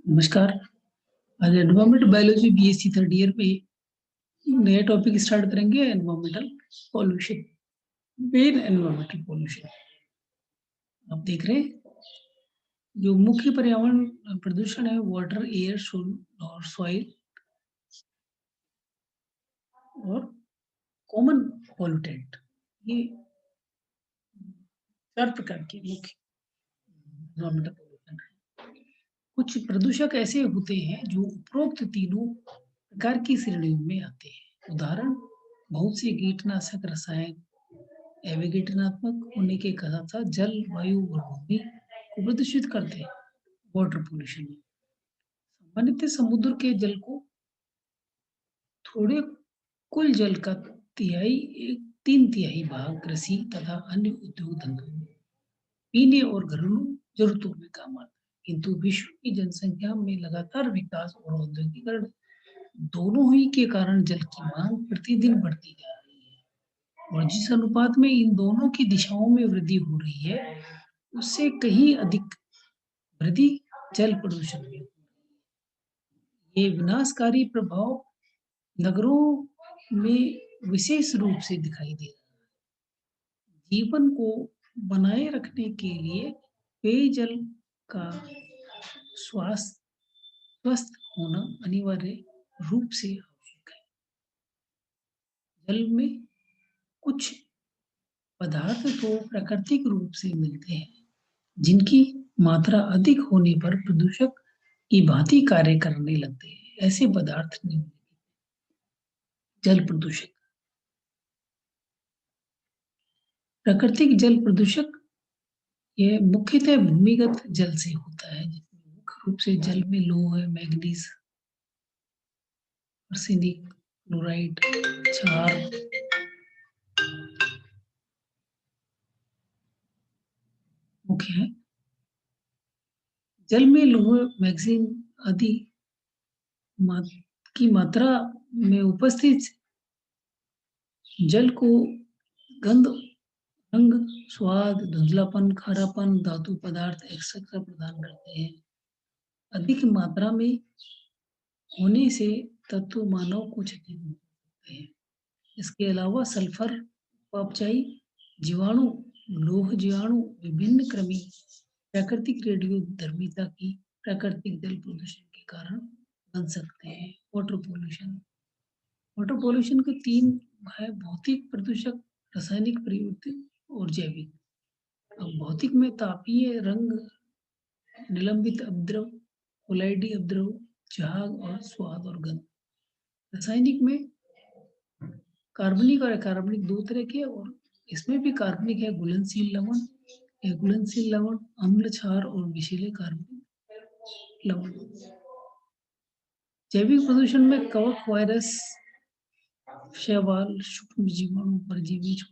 नमस्कार। आज environment biology BSc third year में नया टॉपिक स्टार्ट करेंगे, environmental pollution. Main environmental pollution आप देख रहे हैं। जो मुख्य पर्यावरण प्रदूषण है वाटर, एयर, और सॉइल और कॉमन पॉल्यूटेंट, ये चार प्रकार के मुख्य एनवायरमेंटल पॉल्यूशन है। कुछ प्रदूषक ऐसे होते हैं जो उपरोक्त तीनों प्रकार की श्रेणियों में आते हैं। उदाहरण, बहुत से कीटनाशक रसायन अविघटनात्मक होने के साथ साथ जल, वायु और भूमि को प्रदूषित करते हैं। वाटर पोल्यूशन में सामान्यतः समुद्र के जल को थोड़े कुल जल का तिहाई एक तीन तिहाई भाग कृषि तथा अन्य उद्योग धंधों में पीने और घरेलू जरूरतों में काम आता है। किंतु विश्व की जनसंख्या में लगातार विकास और औद्योगिकरण दोनों ही के कारण जल की मांग प्रतिदिन बढ़ती जा रही है, और जिस अनुपात में इन दोनों की दिशाओं में वृद्धि हो रही है, उससे कहीं अधिक वृद्धि जल प्रदूषण में हो रही है। ये विनाशकारी प्रभाव नगरों में विशेष रूप से दिखाई दे रहा है। जीवन को बनाए रखने के लिए पेयजल का स्वास्थ्य स्वस्थ होना अनिवार्य रूप से आवश्यक है। जल में कुछ पदार्थ तो प्राकृतिक रूप से मिलते हैं, जिनकी मात्रा अधिक होने पर प्रदूषक की भांति कार्य करने लगते हैं। ऐसे पदार्थ निम्नलिखित हैं। जल प्रदूषक। प्राकृतिक जल प्रदूषक यह मुख्यतः भूमिगत जल से होता है, जिसमें मुख्य रूप से जल में लौह, मैग्नीज, आर्सेनिक, क्लोराइड, क्षार मुख्य है। जल में लौह, मैग्नीज आदि की मात्रा में उपस्थित जल को गंध, रंग, स्वाद, धुंधलापन, खारापन, धातु पदार्थ एक्सेट्रा प्रदान करते हैं। अधिक मात्रा में होने से तत्व मानव को क्षति पहुंचाते हैं। इसके अलावा सल्फर, अपचाई, जीवाणु, लोह जीवाणु, विभिन्न कृमि प्राकृतिक रेडियोधर्मिता की प्राकृतिक जल प्रदूषण के कारण बन सकते हैं। Water pollution. वाटर पोल्यूशन के तीन है: भौतिक प्रदूषक, रासायनिक परिवर्तन और जैविक। अब भौतिक में तापीय, रंग, निलंबित अपद्रव, कोलाइडी अपद्रव, झाग और स्वाद और गंध। रासायनिक में कार्बनिक और अकार्बनिक दो तरह के, और इसमें भी कार्बनिक है घुलनशील लवण, घुलनशील लवण, अम्ल, क्षार और विषैले कार्बनिक लवण। जैविक प्रदूषण में कवक, वायरस, शैवाल, सूक्ष्म जीवाणु, परजीवी, छोटे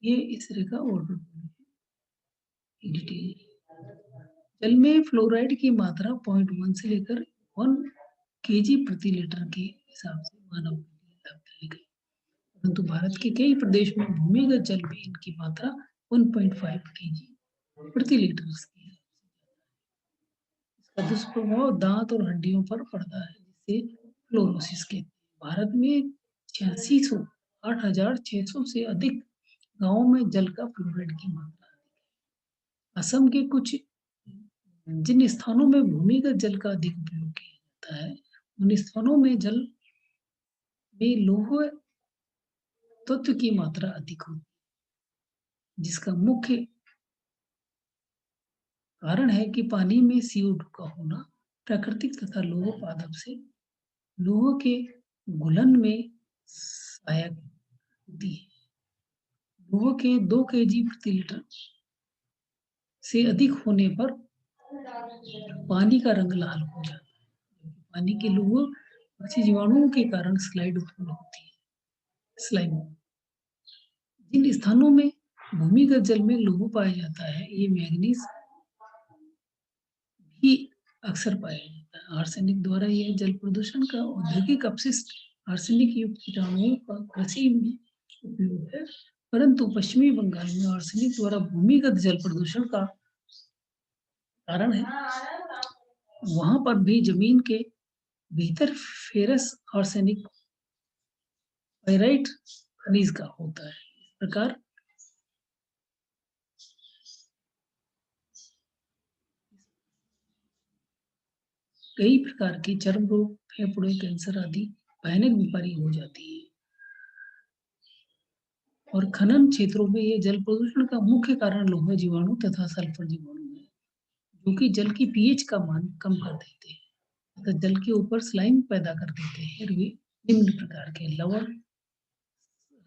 ये इस तरह का वाटर पोल्यूशन। जल में फ्लोराइड की मात्रा 0.1 से लेकर 1 केजी प्रति लीटर के हिसाब से मानव के लिए लाभदायक है, परंतु भारत के कई प्रदेश में भूमिगत जल में इनकी मात्रा 1.5 केजी प्रति लीटर की है। इसका दुष्प्रभाव दांत और हड्डियों पर पड़ता है, जिससे फ्लोरोसिस के। भारत में 8,600 से अधिक गांवों में जल का फ्लोराइड की मात्रा अधिक है। असम के कुछ जिन स्थानों में भूमिगत जल का अधिक उपयोग किया जाता है, उन स्थानों में जल में लौह तत्व की मात्रा अधिक होती है, जिसका मुख्य कारण है कि पानी में CO2 का होना। प्राकृतिक तथा लौह पादप से लौह के घुलन में सहायक होती है। लौह के 2 केजी प्रति लीटर से अधिक होने पर पानी का रंग लाल हो जाता है। पानी के लौह पक्षी जीवाणुओं के कारण स्लाइड उत्पन्न होती है। स्लाइम। जिन स्थानों में भूमिगत जल में लौह पाया जाता है, ये मैग्नीज भी अक्सर पाया जाता है। आर्सेनिक द्वारा यह जल प्रदूषण का औद्योगिक अपशिष्ट आर्सेनिक युक्त कीटाणुओं का कृषि में उपयोग है, परंतु पश्चिमी बंगाल में आर्सेनिक द्वारा भूमिगत जल प्रदूषण का कारण है वहाँ पर भी ज़मीन के भीतर फेरस आर्सेनिक पाइराइट खनिज का होता है। इस प्रकार कई प्रकार के चर्म रोग, फेफड़े, कैंसर आदि भयानक बीमारी हो जाती है। और खनन क्षेत्रों में ये जल प्रदूषण का मुख्य कारण लोहा जीवाणु तथा सल्फर जीवाणु है, जो कि जल की पीएच का मान कम कर देते हैं तथा जल के ऊपर स्लाइम पैदा कर देते हैं। और वे निम्न प्रकार के लवण,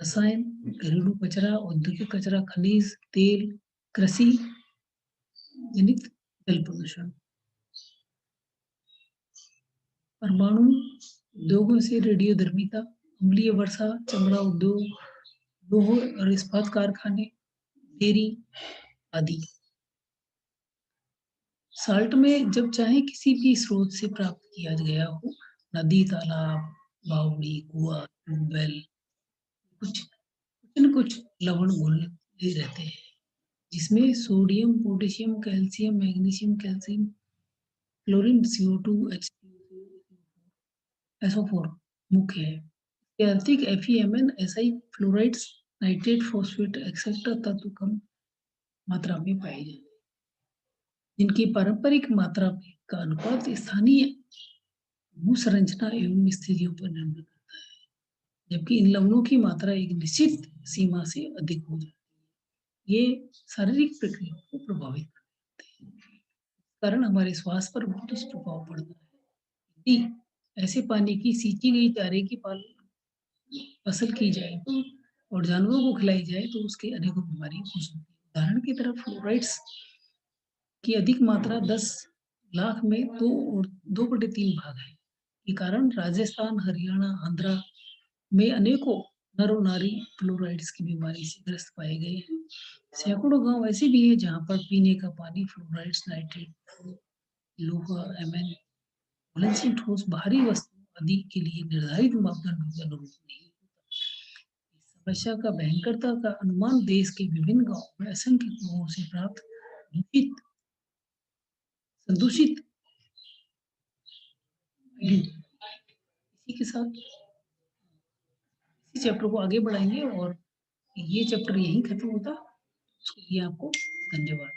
रसायन, घरेलू कचरा, औद्योगिक कचरा, खनिज, तेल, कृषि जनित जल प्रदूषण, परमाणु उद्योगों से रेडियोधर्मिता, अम्लीय वर्षा, चमड़ा उद्योग, लौह और इस्पात कारखाने, डेयरी आदि। साल्ट में जब चाहे किसी भी स्रोत से प्राप्त किया गया हो, नदी, तालाब, बावड़ी, कुआँ, ट्यूबवेल, कुछ न कुछ लवण घुलते रहते हैं, जिसमें sodium, potassium, calcium, magnesium, calcium, chlorine, CO2, SO4 मुख्य है। ये अधिक FeMn, SI, fluorides, nitrate, phosphate etcetera तत्व कम मात्रा में पाए जाते हैं, जिनकी पारंपरिक मात्रा में का अनुपात स्थानीय भू संरचना एवं स्थितियों पर निर्भर करता है, जबकि इन लवणों की मात्रा एक निश्चित सीमा से अधिक हो जाती है। ये शारीरिक प्रक्रियाओं को प्रभावित करते हैं, कारण हमारे स्वास्थ्य पर बहुत दुष्प्रभाव पड़ता है। यदि ऐसे पानी की सींची गई चारे की फसल की जाए तो और जानवरों को खिलाई जाए तो उसके अनेकों बीमारी हो सकती है। उदाहरण की तरफ फ्लोराइड्स की अधिक मात्रा 10 लाख में 2 और 2/3 भाग है। के कारण राजस्थान, हरियाणा, आंध्र में अनेकों नर और नारी फ्लोराइड्स की बीमारी से ग्रस्त पाए गए हैं। सैकड़ों गांव ऐसे भी हैं जहां पर पीने का पानी फ्लोराइड्स, नाइट्रेट, लोहा, एमएन, घुलनशील ठोस बाहरी वस्तु आदि के लिए निर्धारित मापदंडों के अनुरूप नहीं होता। इस समस्या का भयंकरता का अनुमान देश के विभिन्न गांवों में असंख्य कुओं से प्राप्त दूषित संदूषित इसी के साथ इसी चैप्टर को आगे बढ़ाएंगे और ये चैप्टर यहीं खत्म होता है। उसके लिए आपको धन्यवाद।